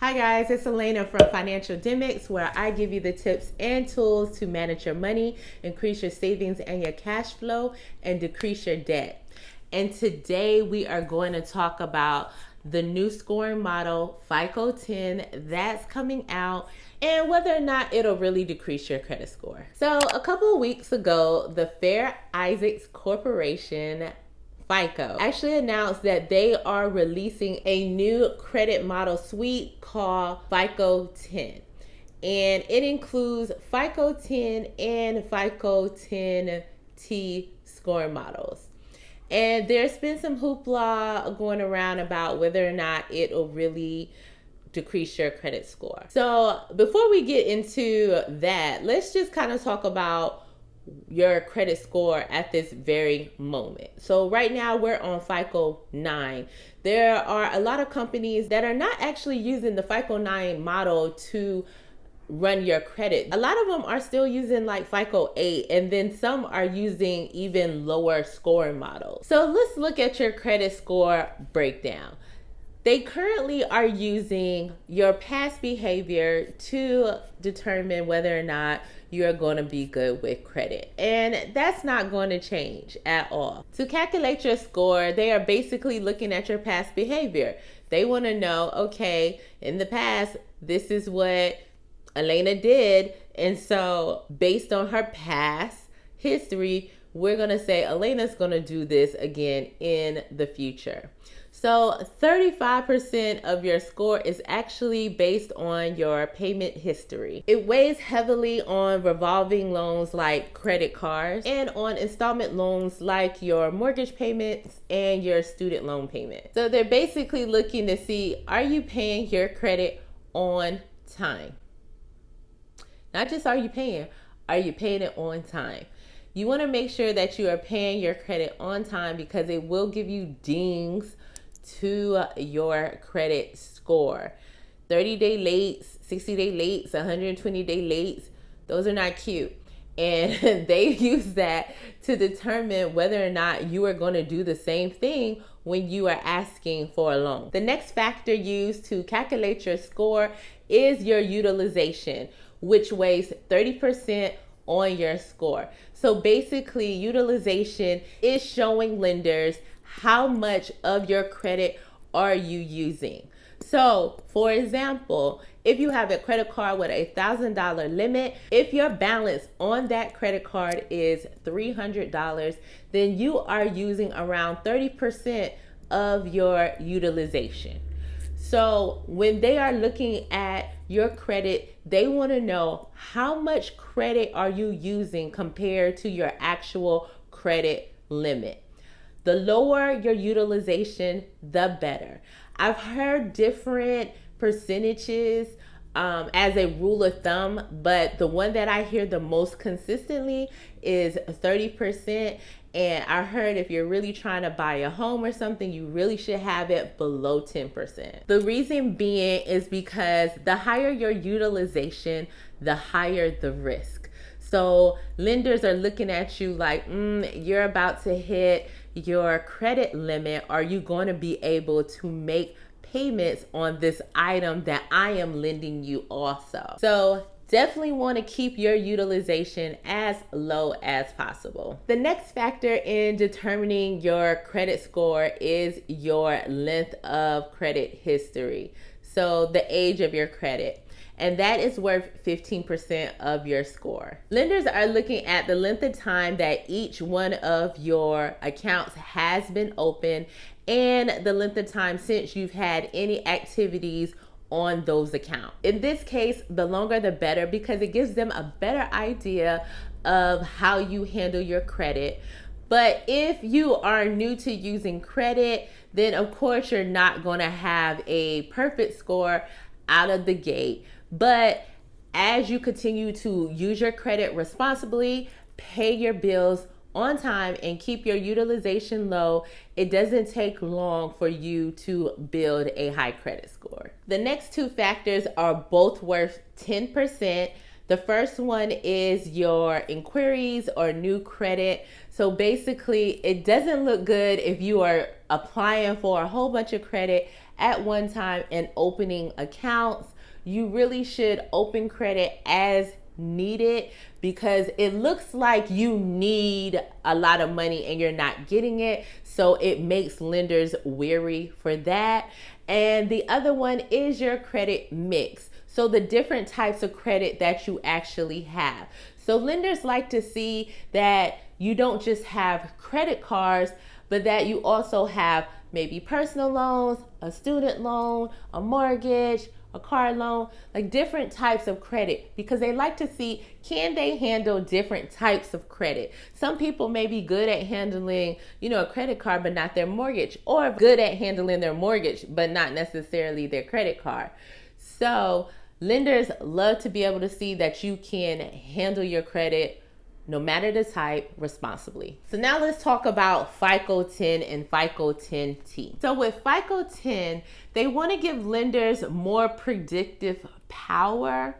Hi guys, it's Elena from Financialdemics, where I give you the tips and tools to manage your money, increase your savings and your cash flow, and decrease your debt. And today we are going to talk about the new scoring model, FICO 10, that's coming out, and whether or not it'll really decrease your credit score. So a couple of weeks ago, the Fair Isaacs Corporation, FICO, actually announced that they are releasing a new credit model suite called FICO 10. And it includes FICO 10 and FICO 10T scoring models. And there's been some hoopla going around about whether or not it'll really decrease your credit score. So before we get into that, let's just kind of talk about your credit score at this very moment. So right now we're on FICO 9. There are a lot of companies that are not actually using the FICO 9 model to run your credit. A lot of them are still using like FICO 8, and then some are using even lower scoring models. So let's look at your credit score breakdown. They currently are using your past behavior to determine whether or not you're going to be good with credit. And that's not going to change at all. To calculate your score, they are basically looking at your past behavior. They want to know, okay, in the past, this is what Elena did. And so based on her past history, we're going to say Elena's going to do this again in the future. So 35% of your score is actually based on your payment history. It weighs heavily on revolving loans like credit cards and on installment loans like your mortgage payments and your student loan payment. So they're basically looking to see, are you paying your credit on time? Not just are you paying it on time? You want to make sure that you are paying your credit on time because it will give you dings to your credit score. 30-day lates, 60-day lates, 120-day lates, those are not cute. And they use that to determine whether or not you are going to do the same thing when you are asking for a loan. The next factor used to calculate your score is your utilization, which weighs 30% on your score. So basically, utilization is showing lenders how much of your credit are you using. So for example, if you have a credit card with a $1,000 limit, if your balance on that credit card is $300, then you are using around 30% of your utilization. So when they are looking at your credit, they want to know how much credit are you using compared to your actual credit limit. The lower your utilization, the better. I've heard different percentages as a rule of thumb, but the one that I hear the most consistently is 30%. And I heard if you're really trying to buy a home or something, you really should have it below 10%. The reason being is because the higher your utilization, the higher the risk. So lenders are looking at you like, you're about to hit your credit limit. Are you going to be able to make payments on this item that I am lending you also? So definitely want to keep your utilization as low as possible. The next factor in determining your credit score is your length of credit history. So the age of your credit. And that is worth 15% of your score. Lenders are looking at the length of time that each one of your accounts has been open and the length of time since you've had any activities on those accounts. In this case, the longer the better because it gives them a better idea of how you handle your credit. But if you are new to using credit, then of course you're not going to have a perfect score out of the gate. But as you continue to use your credit responsibly, pay your bills on time, and keep your utilization low, it doesn't take long for you to build a high credit score. The next two factors are both worth 10%. The first one is your inquiries or new credit. So basically, it doesn't look good if you are applying for a whole bunch of credit at one time and opening accounts. You really should open credit as needed, because it looks like you need a lot of money and you're not getting it. So it makes lenders weary for that. And the other one is your credit mix. So the different types of credit that you actually have. So lenders like to see that you don't just have credit cards, but that you also have maybe personal loans, a student loan, a mortgage, a car loan, like different types of credit, because they like to see, can they handle different types of credit? Some people may be good at handling, a credit card, but not their mortgage, or good at handling their mortgage, but not necessarily their credit card. So lenders love to be able to see that you can handle your credit, no matter the type, responsibly. So now let's talk about FICO 10 and FICO 10T. So with FICO 10, they want to give lenders more predictive power.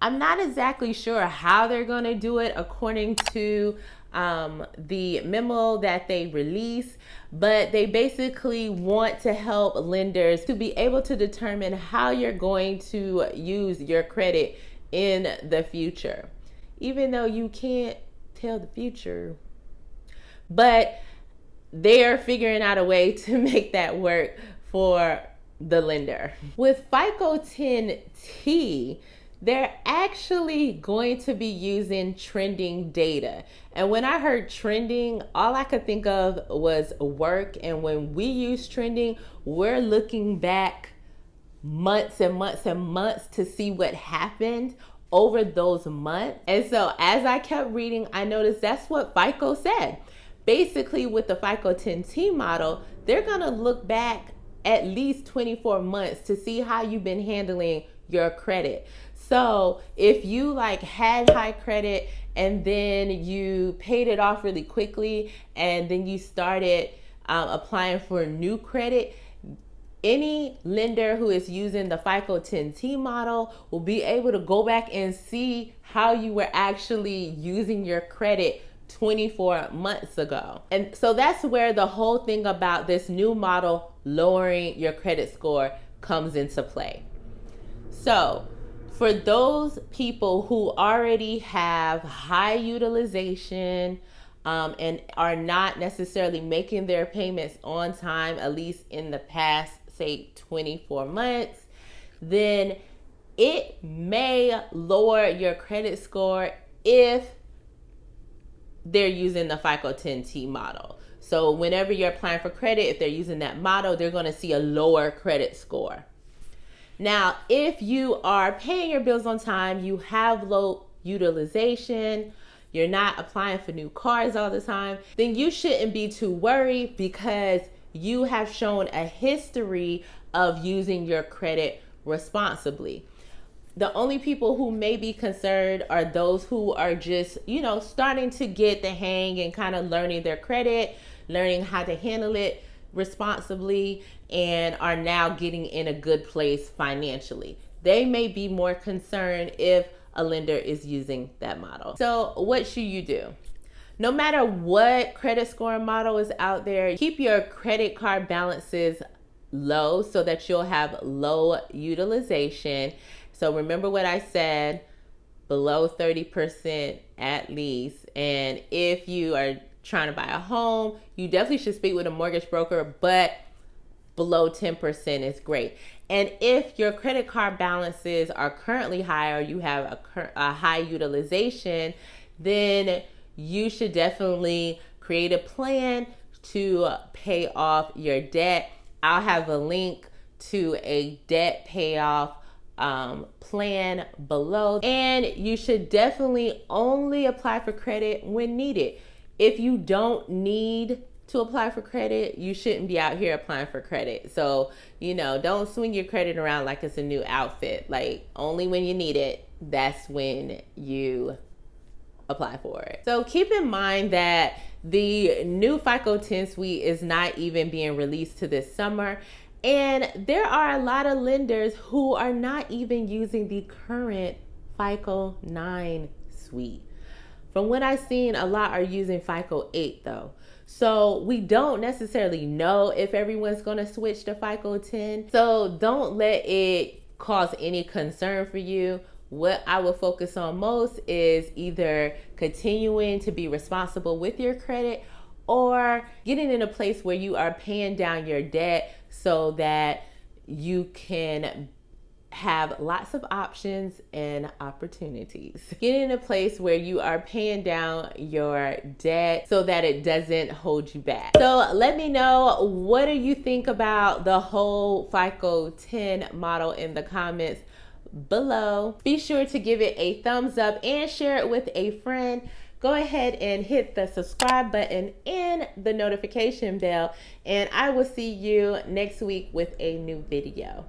I'm not exactly sure how they're going to do it according to the memo that they release, but they basically want to help lenders to be able to determine how you're going to use your credit in the future. Even though you can't tell the future, but they're figuring out a way to make that work for the lender. With FICO 10T, they're actually going to be using trending data. And when I heard trending, all I could think of was work. And when we use trending, we're looking back months and months and months to see what happened over those months. And so as I kept reading, I noticed that's what FICO said. Basically, with the FICO 10T model, they're going to look back at least 24 months to see how you've been handling your credit. So if you had high credit and then you paid it off really quickly and then you started applying for new credit, any lender who is using the FICO 10T model will be able to go back and see how you were actually using your credit 24 months ago. And so that's where the whole thing about this new model lowering your credit score comes into play. So for those people who already have high utilization and are not necessarily making their payments on time, at least in the past, say 24 months, then it may lower your credit score if they're using the FICO 10T model. So whenever you're applying for credit, if they're using that model, they're going to see a lower credit score. Now, if you are paying your bills on time, you have low utilization, you're not applying for new cars all the time, then you shouldn't be too worried, because you have shown a history of using your credit responsibly. The only people who may be concerned are those who are just, starting to get the hang and kind of learning their credit, learning how to handle it responsibly, and are now getting in a good place financially. They may be more concerned if a lender is using that model. So what should you do? No matter what credit scoring model is out there, keep your credit card balances low so that you'll have low utilization. So remember what I said, below 30% at least. And if you are trying to buy a home, you definitely should speak with a mortgage broker, but below 10% is great. And if your credit card balances are currently high, or you have a high utilization, then you should definitely create a plan to pay off your debt. I'll have a link to a debt payoff plan below. And you should definitely only apply for credit when needed. If you don't need to apply for credit, you shouldn't be out here applying for credit. So, don't swing your credit around like it's a new outfit. Only when you need it, that's when you apply for it. So keep in mind that the new FICO 10 suite is not even being released to this summer. And there are a lot of lenders who are not even using the current FICO 9 suite. From what I've seen, a lot are using FICO 8 though. So we don't necessarily know if everyone's going to switch to FICO 10. So don't let it cause any concern for you. What I will focus on most is either continuing to be responsible with your credit or getting in a place where you are paying down your debt so that you can have lots of options and opportunities. Get in a place where you are paying down your debt so that it doesn't hold you back. So let me know, what do you think about the whole FICO 10 model in the comments below. Be sure to give it a thumbs up and share it with a friend. Go ahead and hit the subscribe button and the notification bell, and I will see you next week with a new video.